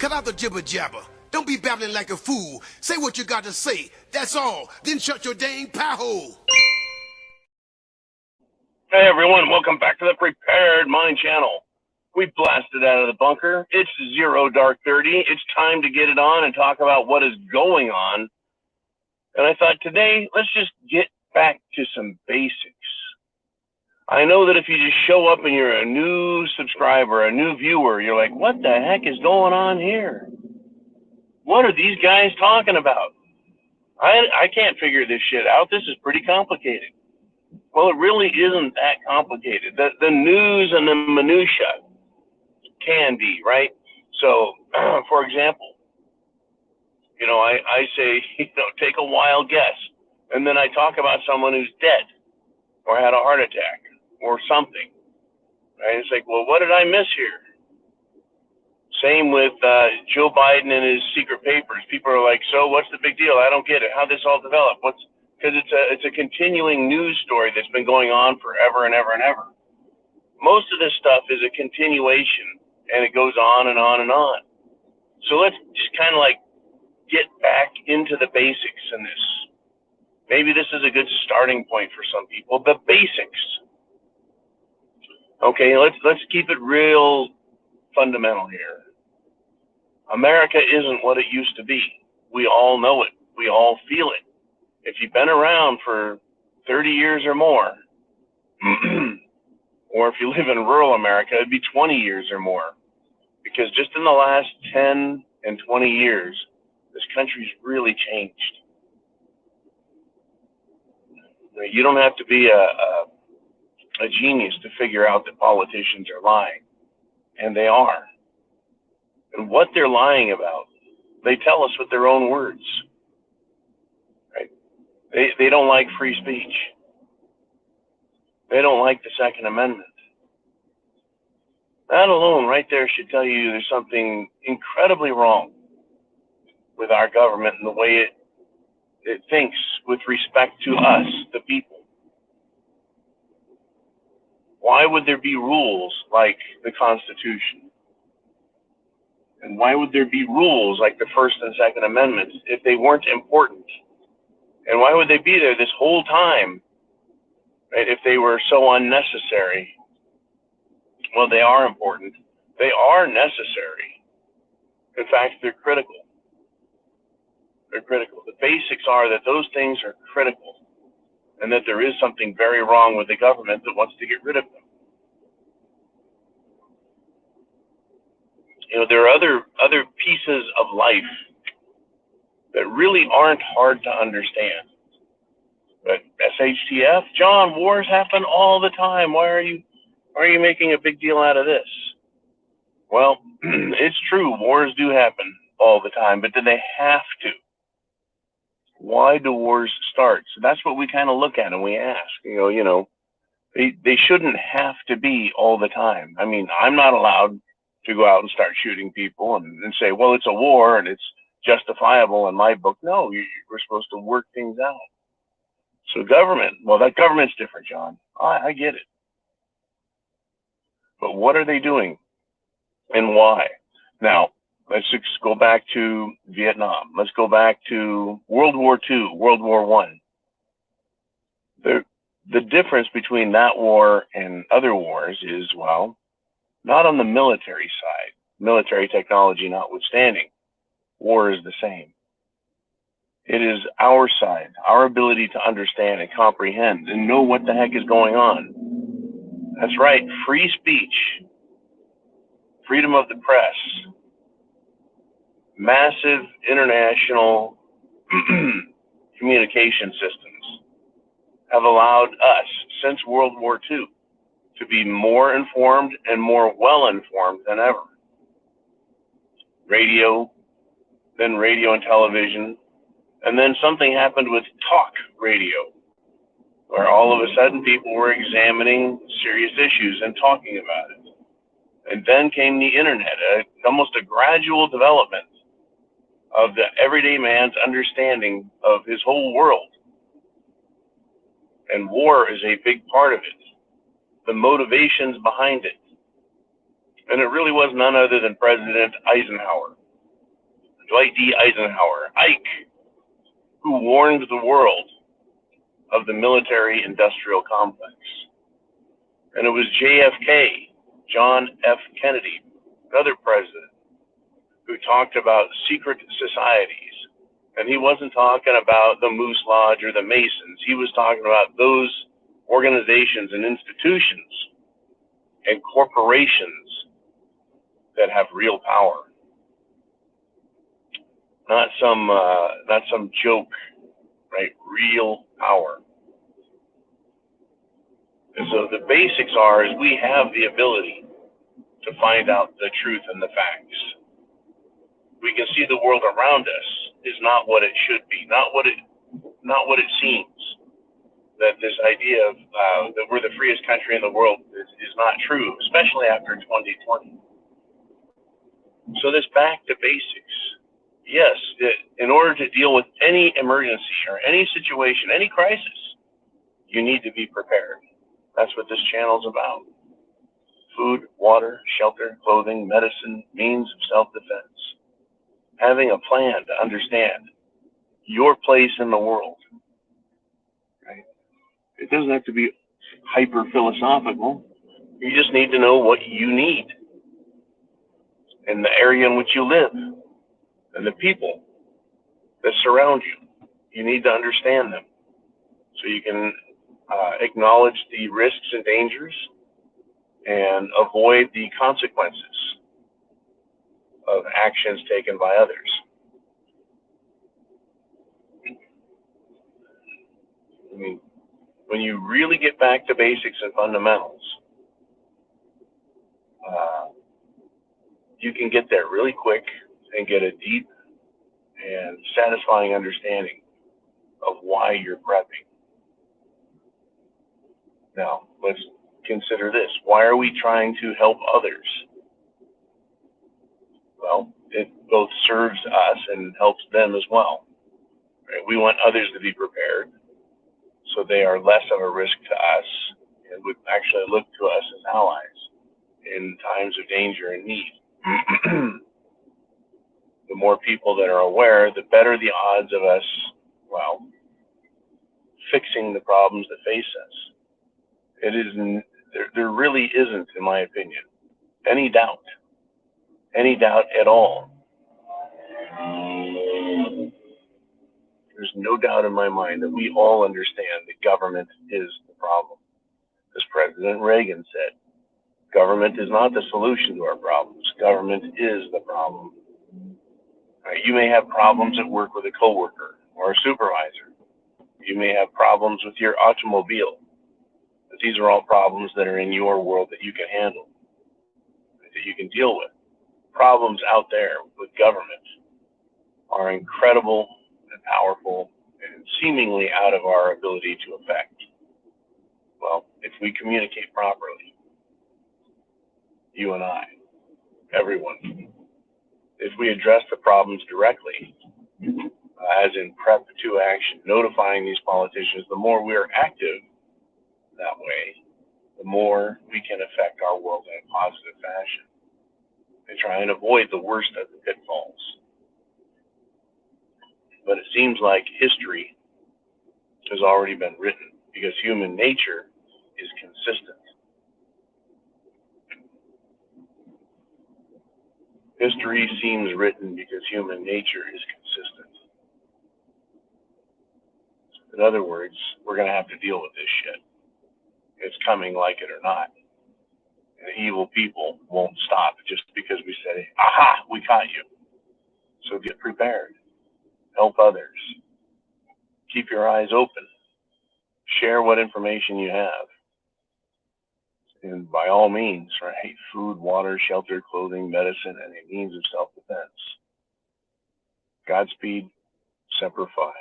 Cut out the jibber jabber. Don't be babbling like a fool. Say what you got to say. That's all. Then shut your dang pie hole. Hey everyone, welcome back to the Prepared Mind channel. We blasted out of the bunker. It's 0 dark 30. It's time to get it on and talk about what is going on. And I thought today, let's just get back to some basics. I know that if you just show up and you're a new subscriber, a new viewer, you're like, what the heck is going on here? What are these guys talking about? I can't figure this shit out. This is pretty complicated. Well, it really isn't that complicated. The news and the minutia can be, right? So, for example, I say, take a wild guess. And then I talk about someone who's dead or had a heart attack or something. Right? It's like, well, what did I miss here? Same with Joe Biden and his secret papers. People are like, so what's the big deal? I don't get it. How'd this all develop? Because it's a continuing news story that's been going on forever and ever and ever. Most of this stuff is a continuation, and it goes on and on and on. So let's just kind of like get back into the basics in this. Maybe this is a good starting point for some people. The basics. Okay, let's keep it real fundamental here. America isn't what it used to be. We all know it. We all feel it. If you've been around for 30 years or more, or if you live in rural America, it'd be 20 years or more. Because just in the last 10 and 20 years, this country's really changed. You don't have to be a genius to figure out that politicians are lying. And they are. And what they're lying about, they tell us with their own words. Right? They don't like free speech. They don't like the Second Amendment. That alone right there should tell you there's something incredibly wrong with our government and the way it thinks with respect to us, the people. Why would there be rules like the Constitution? And why would there be rules like the First and Second Amendments if they weren't important? And why would they be there this whole time, right, if they were so unnecessary? Well, they are important. They are necessary. In fact, they're critical. They're critical. The basics are that those things are critical and that there is something very wrong with the government that wants to get rid of them. There are other pieces of life that really aren't hard to understand. But SHTF, John, wars happen all the time. Why are you making a big deal out of this? Well, it's true. Wars do happen all the time, but do they have to? Why do wars start? So that's what we kind of look at and we ask. They shouldn't have to be all the time. I mean, I'm not allowed to go out and start shooting people and say, well, it's a war and it's justifiable in my book. No, we're supposed to work things out. So that government's different, John. I get it. But what are they doing and why? Now, let's just go back to Vietnam. Let's go back to World War II, World War I. The difference between that war and other wars is, well, not on the military side, military technology notwithstanding, war is the same. It is our side, our ability to understand and comprehend and know what the heck is going on. That's right, free speech, freedom of the press, massive international communication systems have allowed us, since World War II, to be more informed and more well-informed than ever. Radio, then radio and television, and then something happened with talk radio, where all of a sudden people were examining serious issues and talking about it. And then came the internet, almost a gradual development of the everyday man's understanding of his whole world. And war is a big part of it. The motivations behind it. And it really was none other than President Eisenhower Dwight D. Eisenhower, Ike, who warned the world of the military-industrial complex. And it was JFK, John F. Kennedy, another president, who talked about secret societies. And he wasn't talking about the Moose Lodge or the Masons. He was talking about those organizations and institutions and corporations that have real power. Not some joke, right? Real power. And so the basics are is we have the ability to find out the truth and the facts. We can see the world around us is not what it should be, not what it seems. That this idea of that we're the freest country in the world is not true, especially after 2020. So this back to basics. Yes, in order to deal with any emergency or any situation, any crisis, you need to be prepared. That's what this channel is about. Food, water, shelter, clothing, medicine, means of self-defense. Having a plan to understand your place in the world. Right? It doesn't have to be hyper-philosophical. You just need to know what you need in the area in which you live and the people that surround you. You need to understand them so you can acknowledge the risks and dangers and avoid the consequences of actions taken by others. I mean, when you really get back to basics and fundamentals, you can get there really quick and get a deep and satisfying understanding of why you're prepping. Now, let's consider this. Why are we trying to help others? Well, it both serves us and helps them as well. Right? We want others to be prepared so they are less of a risk to us and would actually look to us as allies in times of danger and need. The more people that are aware, the better the odds of us, well, fixing the problems that face us. It isn't, there really isn't, in my opinion, any doubt at all. There's no doubt in my mind that we all understand that government is the problem. As President Reagan said, government is not the solution to our problems. Government is the problem. Right? You may have problems at work with a coworker or a supervisor. You may have problems with your automobile. But these are all problems that are in your world that you can handle, that you can deal with. Problems out there with government are incredible and powerful and seemingly out of our ability to affect. Well, if we communicate properly, you and I, everyone, if we address the problems directly, as in prep to action, notifying these politicians, the more we are active that way, the more we can affect our world in a positive fashion and try and avoid the worst of the pitfalls. But it seems like history has already been written because human nature is consistent. History seems written because human nature is consistent. In other words, we're going to have to deal with this shit. It's coming like it or not. And evil people won't stop just because we say, aha, we caught you. So get prepared. Help others. Keep your eyes open. Share what information you have. And by all means, right, food, water, shelter, clothing, medicine, and a means of self-defense. Godspeed, Semper Fi.